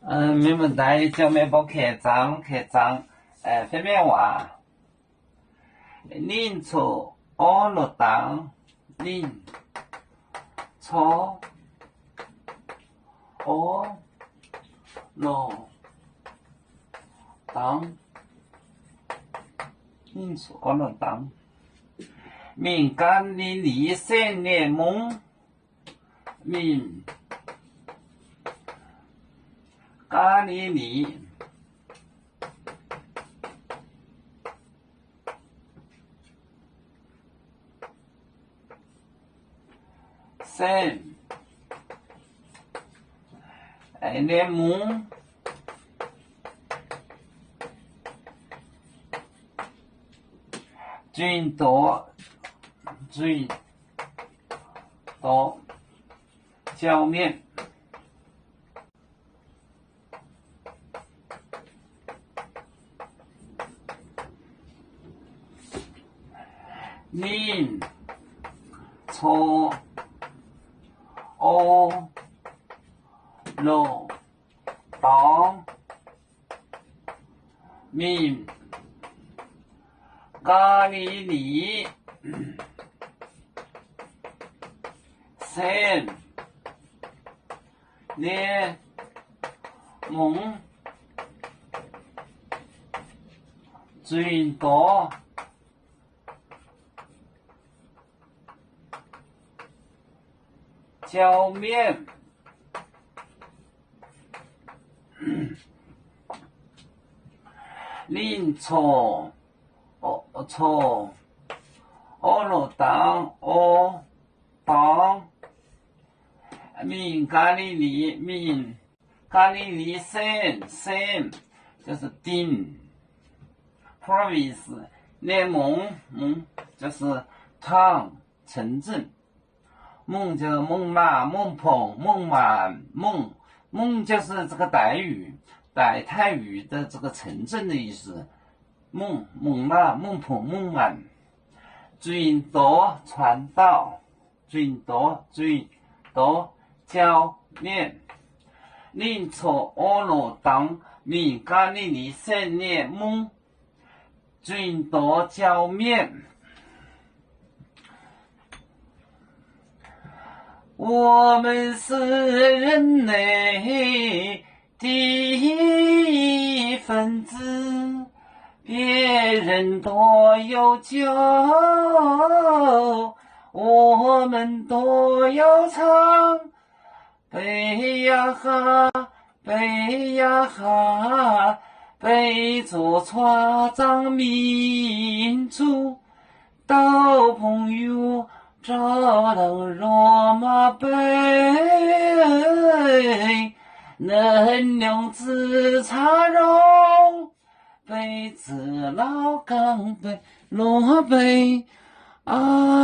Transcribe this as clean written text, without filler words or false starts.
没问题，叫咩报客章，分别话，宁错阿罗当，宁错阿罗当，宁错阿罗当，敏感的离散的梦，敏感的离。散，的梦，最多浇面，宁错阿罗当，敏咖喱里散的梦，最多浇面，宁错阿罗当敏咖喱里散就是顶 province 联盟就是town 城镇，孟就是孟马孟彭孟满孟就是这个傣泰语的这个城镇的意思，孟马孟彭孟满，最多传道，最多教练，宁错阿罗当敏感的离散的梦，最多教面。我们是人类的一分子，别人多有酒，我们都要唱。背呀哈，背呀哈，背着船长民族到朋友找到罗马杯，能量自茶肉，杯子老钢杯罗杯啊。